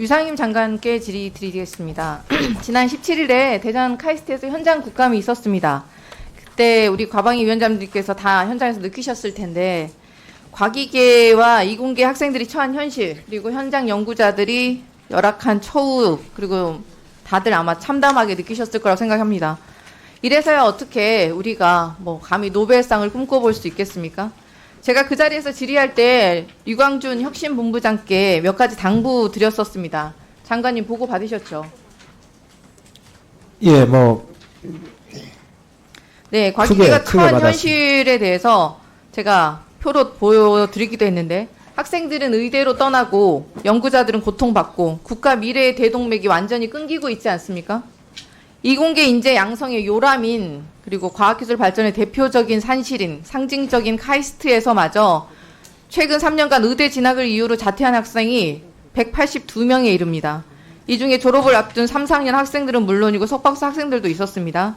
유상임 장관께 질의드리겠습니다. 지난 17일에 대전 카이스트에서 현장 국감이 있었습니다. 그때 우리 과방위 위원장님께서 다 현장에서 느끼셨을 텐데 과기계와 이공계 학생들이 처한 현실, 그리고 현장 연구자들이 열악한 처우, 그리고 다들 아마 참담하게 느끼셨을 거라고 생각합니다. 이래서야 어떻게 우리가 감히 노벨상을 꿈꿔볼 수 있겠습니까? 제가 그 자리에서 질의할 때 유광준 혁신본부장께 몇 가지 당부 드렸었습니다. 장관님 보고 받으셨죠? 예, 네, 과기계가 처한 받았습니다. 현실에 대해서 제가 표로 보여드리기도 했는데 학생들은 의대로 떠나고 연구자들은 고통받고 국가 미래의 대동맥이 완전히 끊기고 있지 않습니까? 이공계 인재 양성의 요람인, 그리고 과학기술 발전의 대표적인 산실인, 상징적인 카이스트에서마저 최근 3년간 의대 진학을 이유로 자퇴한 학생이 182명에 이릅니다. 이 중에 졸업을 앞둔 3, 4학년 학생들은 물론이고 석박사 학생들도 있었습니다.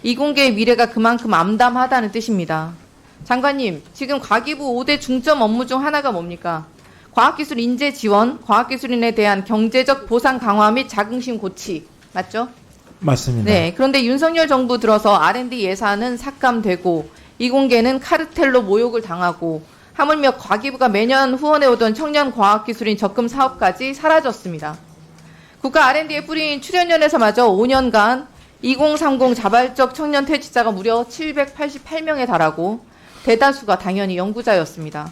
이공계의 미래가 그만큼 암담하다는 뜻입니다. 장관님, 지금 과기부 5대 중점 업무 중 하나가 뭡니까? 과학기술 인재 지원, 과학기술인에 대한 경제적 보상 강화 및 자긍심 고취, 맞죠? 맞습니다. 네, 그런데 윤석열 정부 들어서 R&D 예산은 삭감되고 이공계는 카르텔로 모욕을 당하고 하물며 과기부가 매년 후원해오던 청년과학기술인 적금 사업까지 사라졌습니다. 국가 R&D의 뿌리인 출연연에서마저 5년간 2030 자발적 청년 퇴직자가 무려 788명에 달하고 대다수가 당연히 연구자였습니다.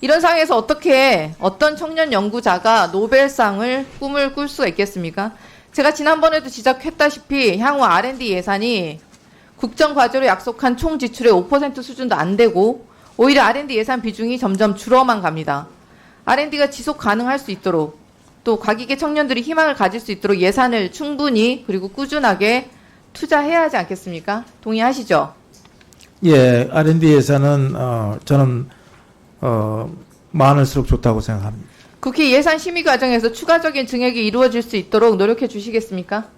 이런 상황에서 어떻게 어떤 청년 연구자가 노벨상을 꿈을 꿀 수가 있겠습니까? 제가 지난번에도 지적했다시피 향후 R&D 예산이 국정과제로 약속한 총 지출의 5% 수준도 안 되고 오히려 R&D 예산 비중이 점점 줄어만 갑니다. R&D가 지속 가능할 수 있도록 또 과기계 청년들이 희망을 가질 수 있도록 예산을 충분히 그리고 꾸준하게 투자해야 하지 않겠습니까? 동의하시죠? 예, R&D 예산은 저는 많을수록 좋다고 생각합니다. 국회 예산 심의 과정에서 추가적인 증액이 이루어질 수 있도록 노력해 주시겠습니까?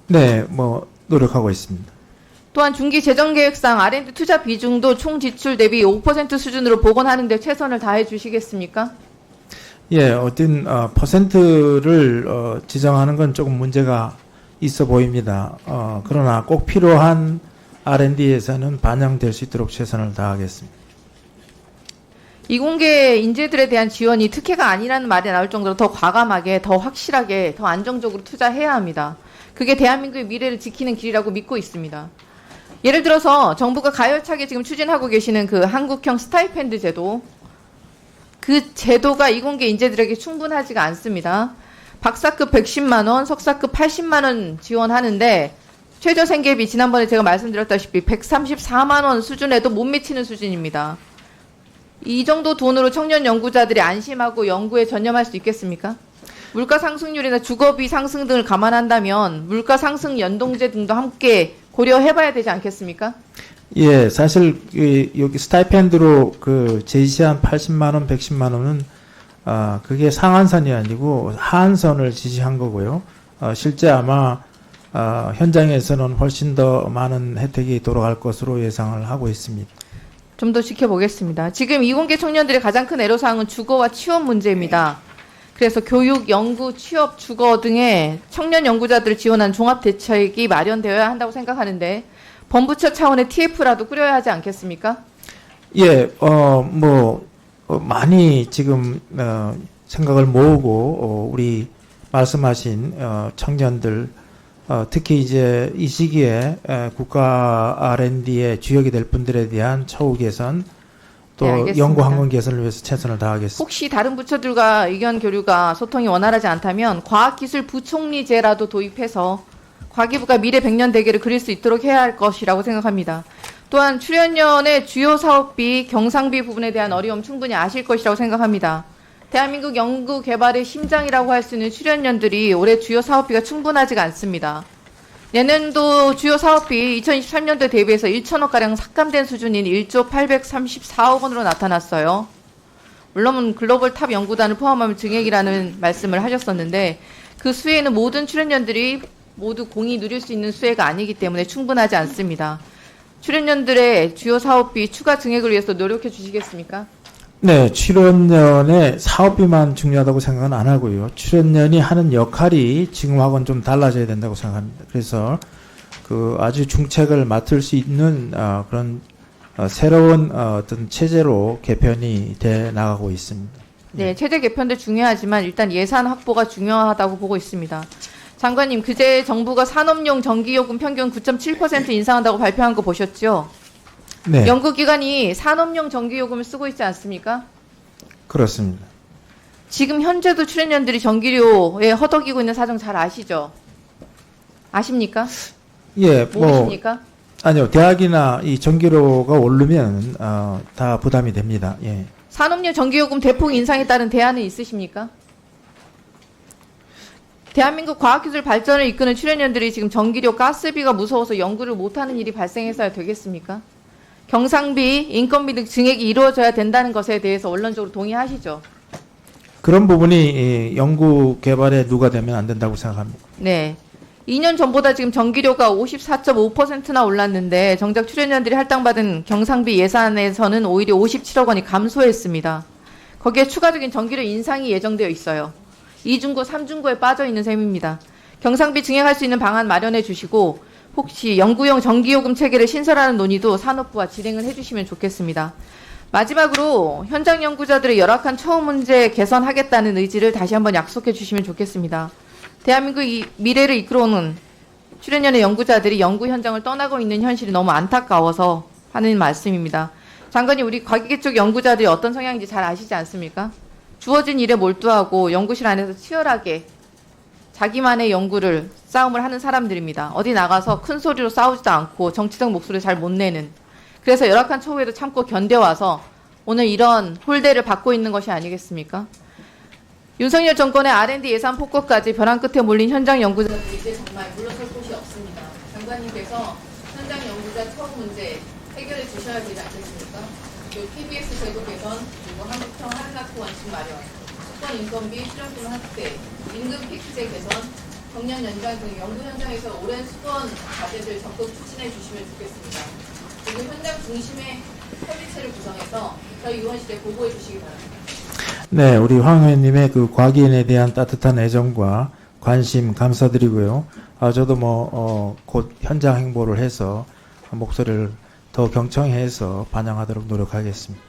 네, 노력하고 있습니다. 또한 중기 재정계획상 R&D 투자 비중도 총 지출 대비 5% 수준으로 복원하는 데 최선을 다해 주시겠습니까? 예, 어떤 퍼센트를 지정하는 건 조금 문제가 있어 보입니다. 그러나 꼭 필요한 R&D 예산은 반영될 수 있도록 최선을 다하겠습니다. 이공계 인재들에 대한 지원이 특혜가 아니라는 말이 나올 정도로 더 과감하게, 더 확실하게, 더 안정적으로 투자해야 합니다. 그게 대한민국의 미래를 지키는 길이라고 믿고 있습니다. 예를 들어서 정부가 가열차게 지금 추진하고 계시는 그 한국형 스타이펜드 제도, 그 제도가 이공계 인재들에게 충분하지가 않습니다. 박사급 110만 원, 석사급 80만 원 지원하는데 최저 생계비 지난번에 제가 말씀드렸다시피 134만 원 수준에도 못 미치는 수준입니다. 이 정도 돈으로 청년 연구자들이 안심하고 연구에 전념할 수 있겠습니까? 물가 상승률이나 주거비 상승 등을 감안한다면 물가 상승 연동제 등도 함께 고려해봐야 되지 않겠습니까? 예, 사실 여기 스타이펜드로 제시한 80만 원, 110만 원은 그게 상한선이 아니고 하한선을 지시한 거고요. 실제 아마 현장에서는 훨씬 더 많은 혜택이 돌아갈 것으로 예상을 하고 있습니다. 좀 더 지켜보겠습니다. 지금 이공계 청년들의 가장 큰 애로사항은 주거와 취업 문제입니다. 그래서 교육, 연구, 취업, 주거 등의 청년 연구자들을 지원한 종합대책이 마련되어야 한다고 생각하는데 범부처 차원의 TF라도 꾸려야 하지 않겠습니까? 예, 많이 지금 생각을 모으고 우리 말씀하신 청년들 특히 이제 이 시기에 국가 R&D의 주역이 될 분들에 대한 처우 개선 또 네, 연구 환경 개선을 위해서 최선을 다하겠습니다. 혹시 다른 부처들과 의견 교류가 소통이 원활하지 않다면 과학기술부총리제라도 도입해서 과기부가 미래 100년 대계를 그릴 수 있도록 해야 할 것이라고 생각합니다. 또한 출연연의 주요 사업비, 경상비 부분에 대한 어려움 충분히 아실 것이라고 생각합니다. 대한민국 연구 개발의 심장이라고 할 수 있는 출연연들이 올해 주요 사업비가 충분하지가 않습니다. 내년도 주요 사업비 2023년도에 대비해서 1천억가량 삭감된 수준인 1조 834억 원으로 나타났어요. 물론 글로벌 탑 연구단을 포함하면 증액이라는 말씀을 하셨었는데 그 수혜는 모든 출연연들이 모두 공이 누릴 수 있는 수혜가 아니기 때문에 충분하지 않습니다. 출연연들의 주요 사업비 추가 증액을 위해서 노력해 주시겠습니까? 네, 출연연의 사업비만 중요하다고 생각은 안 하고요. 출연연이 하는 역할이 지금하고는 좀 달라져야 된다고 생각합니다. 그래서 그 아주 중책을 맡을 수 있는 그런 새로운 어떤 체제로 개편이 돼 나가고 있습니다. 네, 체제 개편도 중요하지만 일단 예산 확보가 중요하다고 보고 있습니다. 장관님, 그제 정부가 산업용 전기요금 평균 9.7% 인상한다고 발표한 거 보셨죠? 네, 연구기관이 산업용 전기요금을 쓰고 있지 않습니까? 그렇습니다. 지금 현재도 출연연들이 전기료에 허덕이고 있는 사정 잘 아시죠? 아십니까? 예, 뭐 모르십니까? 아니요, 대학이나 이 전기료가 오르면 다 부담이 됩니다. 예. 산업용 전기요금 대폭 인상에 따른 대안은 있으십니까? 대한민국 과학기술 발전을 이끄는 출연연들이 지금 전기료, 가스비가 무서워서 연구를 못하는 일이 발생해서야 되겠습니까? 경상비, 인건비 등 증액이 이루어져야 된다는 것에 대해서 원론적으로 동의하시죠? 그런 부분이 연구 개발에 누가 되면 안 된다고 생각합니다. 네. 2년 전보다 지금 전기료가 54.5%나 올랐는데 정작 출연연들이 할당받은 경상비 예산에서는 오히려 57억 원이 감소했습니다. 거기에 추가적인 전기료 인상이 예정되어 있어요. 2중고, 3중고에 빠져 있는 셈입니다. 경상비 증액할 수 있는 방안 마련해 주시고 혹시 연구용 전기요금 체계를 신설하는 논의도 산업부와 진행을 해주시면 좋겠습니다. 마지막으로 현장 연구자들의 열악한 처우 문제 개선하겠다는 의지를 다시 한번 약속해 주시면 좋겠습니다. 대한민국의 미래를 이끌어오는 출연연의 연구자들이 연구 현장을 떠나고 있는 현실이 너무 안타까워서 하는 말씀입니다. 장관님, 우리 과기계 쪽 연구자들이 어떤 성향인지 잘 아시지 않습니까? 주어진 일에 몰두하고 연구실 안에서 치열하게 자기만의 연구를 싸움을 하는 사람들입니다. 어디 나가서 큰 소리로 싸우지도 않고 정치적 목소리 잘 못 내는, 그래서 열악한 처우에도 참고 견뎌와서 오늘 이런 홀대를 받고 있는 것이 아니겠습니까? 윤석열 정권의 R&D 예산 폭거까지 벼랑 끝에 몰린 현장 연구자들이 이제 정말 물러설 곳이 없습니다. 장관님께서 현장 연구자 처우 문제 해결해 주셔야 되지 않겠습니까? 그리고 TBS 제도 개선, 그리고 한국형 한학교 원칙 마련, 수권 인건비, 출연금 확대, 임금 패키지 개선, 정년 연장 등 연구 현장에서 오랜 수권 과제들 적극 추진해 주시면 좋겠습니다. 그리고 현장 중심의 협의체를 구성해서 저희 의원실에 보고해 주시기 바랍니다. 네, 우리 황 의원님의 그 과기인에 대한 따뜻한 애정과 관심 감사드리고요. 저도 곧 현장 행보를 해서 목소리를 더 경청해서 반영하도록 노력하겠습니다.